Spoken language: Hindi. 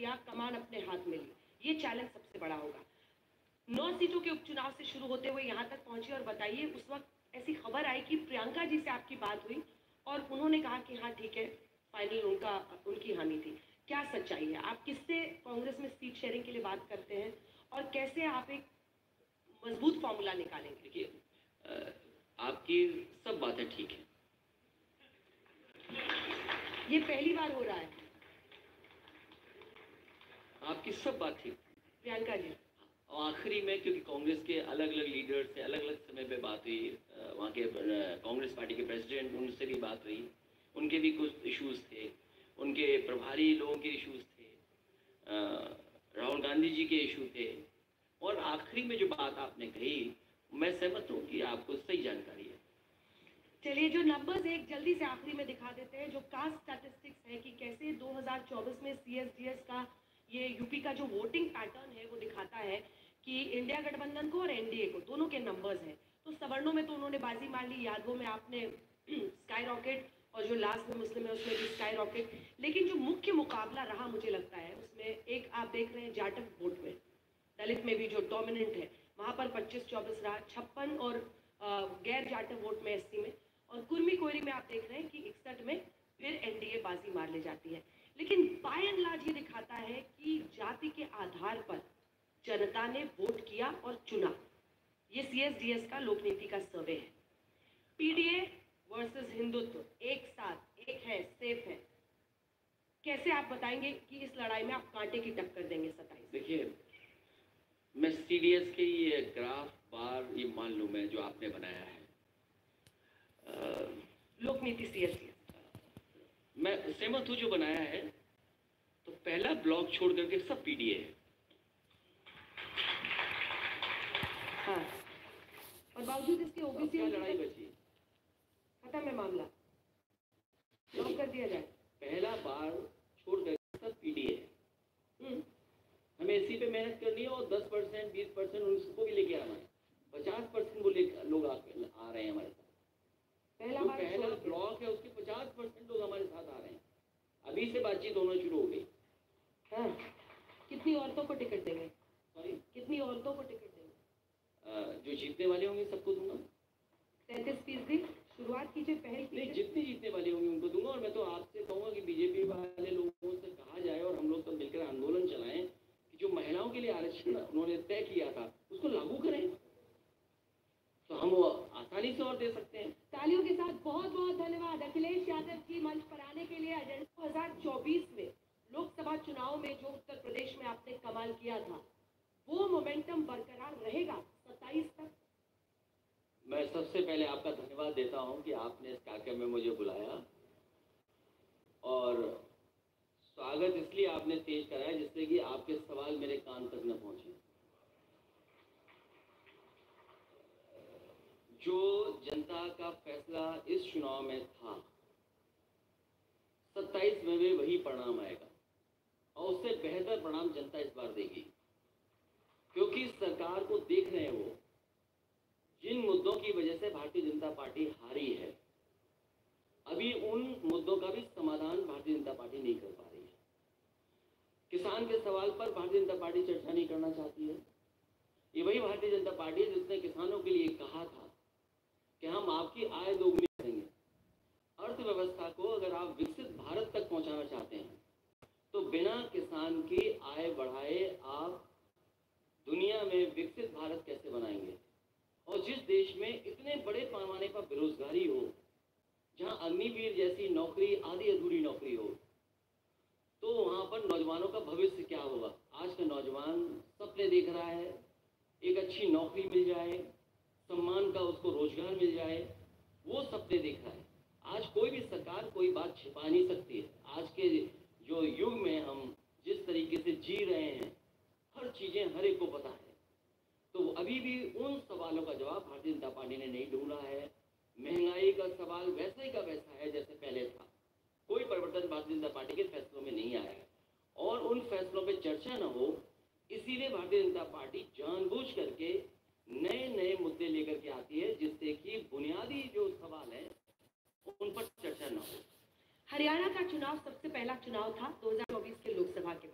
किया, कमान अपने हाथ में ली। ये चैलेंज सबसे बड़ा होगा। 9 सीटों के उपचुनाव से शुरू होते हुए यहाँ तक पहुंचे, और बताइए उस वक्त ऐसी खबर आई कि प्रियंका जी से आपकी बात हुई और उन्होंने कहा कि हाँ ठीक है, फाइनल उनकी हामी थी। क्या सच्चाई है? आप किससे कांग्रेस में सीट शेयरिंग के लिए बात करते हैं और कैसे आप एक मजबूत फॉर्मूला निकालेंगे? देखिए, आपकी सब बातें ठीक है। ये पहली बार हो रहा है। आपकी सब बात ठीक। प्रियंका जी और आखिरी में, क्योंकि कांग्रेस के अलग अलग लीडर से अलग अलग समय पे बात हुई, वहाँ के कांग्रेस पार्टी के प्रेसिडेंट, उनसे भी बात हुई, उनके भी कुछ इश्यूज थे, उनके प्रभारी लोगों के इश्यूज थे, राहुल गांधी जी के इशू थे, और आखिरी में जो बात आपने कही, मैं सहमत हूँ कि आपको सही जानकारी है। चलिए, जो नंबर्स एक जल्दी से आखिरी में दिखा देते हैं, जो कास्ट स्टैटिस्टिक्स है कि कैसे 2024 में CSDS का, ये यूपी का जो वोटिंग पैटर्न है वो दिखाता है कि इंडिया गठबंधन को और एनडीए को, दोनों के नंबर्स हैं। तो सवर्णों में तो उन्होंने बाजी मार ली, यादवों में आपने स्काई रॉकेट, और जो लास्ट में मुस्लिम है उसमें भी स्काई रॉकेट। लेकिन जो मुख्य मुकाबला रहा मुझे लगता है उसमें एक आप देख रहे हैं जाटक वोट में, दलित में भी जो डोमिनेंट है वहाँ पर 25-24 रहा, 56 और गैर जाटक वोट में 80 में, और कुर्मी कोयरी में आप देख रहे हैं कि 61 में फिर एनडीए बाजी मार ले जाती है। लेकिन बाय एंड लार्ज ये दिखाता है कि जाति के आधार पर जनता ने वोट किया और चुना। ये CSDS का लोकनीति का सर्वे है। पीडीए वर्सेस हिंदुत्व एक साथ, एक है, सेफ है। कैसे आप बताएंगे कि इस लड़ाई में आप कांटे की टक्कर देंगे 27? देखिए, मैं CDS के ये ग्राफ बार ये मान लूँ मैं जो आपने बनाया है, लोकनीति CSDS, मैं सहमत हूँ जो बनाया है। तो पहला ब्लॉक छोड़ करके सब पीडीए है। हाँ, और बावजूद इसके ओबीसी लड़ाई बची, खत्म है मामला, लॉक कर दिया जाए। पहला बार छोड़ करके सब पीडीए है। हमें इसी पे मेहनत करनी है, और 10%, 20% उनको भी लेके आना है। 50% वो लोग आ रहे हैं हमारे साथ। पहला ब्लॉक है उसके 50% लोग हमारे साथ आ रहे हैं। अभी से बातचीत होना शुरू हो गई। हाँ, कितनी औरतों को टिकट देंगे? सॉरी, कितनी औरतों को टिकट देंगे? जो जीतने वाले होंगे सबको दूंगा। 33% शुरुआत कीजिए, पहल कीजिए। नहीं, जितने जीतने वाले होंगे उनको दूंगा। और मैं तो आपसे कहूँगा कि बीजेपी वाले लोगों से कहा जाए और हम लोग सब मिलकर आंदोलन चलाएं कि जो महिलाओं के लिए आरक्षण उन्होंने तय किया था उसको लागू करें, तो हम वो आसानी से और दे सकते हैं। तालियों के साथ बहुत बहुत धन्यवाद अखिलेश यादव जी मंच पर आने के लिए। 2024 में लोकसभा चुनाव में जो उत्तर प्रदेश में आपने कमाल किया था, वो मोमेंटम बरकरार रहेगा 27 तक? मैं सबसे पहले आपका धन्यवाद देता हूं कि आपने इस कार्यक्रम में मुझे बुलाया, और स्वागत इसलिए आपने तेज कराया जिससे कि आपके सवाल मेरे कान तक न पहुंचे। जो जनता का फैसला इस चुनाव में था, 27 में भी वही परिणाम आएगा, और उससे बेहतर परिणाम जनता इस बार देगी। क्योंकि सरकार को देख रहे हैं वो जिन मुद्दों की वजह से भारतीय जनता पार्टी हारी है, अभी उन मुद्दों का भी समाधान भारतीय जनता पार्टी नहीं कर पा रही है। किसान के सवाल पर भारतीय जनता पार्टी चर्चा नहीं करना चाहती है। ये वही भारतीय जनता पार्टी है जिसने किसानों के लिए कहा था कि हम आपकी आय दोगुनी करेंगे। अर्थव्यवस्था को अगर आप विकसित भारत तक पहुंचाना चाहते हैं तो बिना किसान की आय बढ़ाए आप दुनिया में विकसित भारत कैसे बनाएंगे? और जिस देश में इतने बड़े पैमाने पर बेरोजगारी हो, जहां अग्निवीर जैसी नौकरी आधी अधूरी नौकरी हो, तो वहां पर नौजवानों का भविष्य क्या होगा? आज का नौजवान सपने देख रहा है, एक अच्छी नौकरी मिल जाए, सम्मान का उसको रोजगार मिल जाए, वो सपने देख रहा है। आज कोई भी सरकार कोई बात छिपा नहीं सकती है। आज के जो युग में हम जिस तरीके से जी रहे हैं, हर चीजें हर एक को पता है। तो अभी भी उन सवालों का जवाब भारतीय जनता पार्टी ने नहीं ढूंढा है। महंगाई का सवाल वैसे ही का वैसा है जैसे पहले था। कोई परिवर्तन भारतीय जनता पार्टी के फैसलों में नहीं आया है, और उन फैसलों पे चर्चा न हो, इसीलिए भारतीय जनता पार्टी जानबूझ करके नए नए मुद्दे लेकर के आती है, जिससे कि बुनियादी जो सवाल है उन पर चर्चा न हो। हरियाणा का चुनाव सबसे पहला चुनाव था 2024 के लोकसभा के बाद।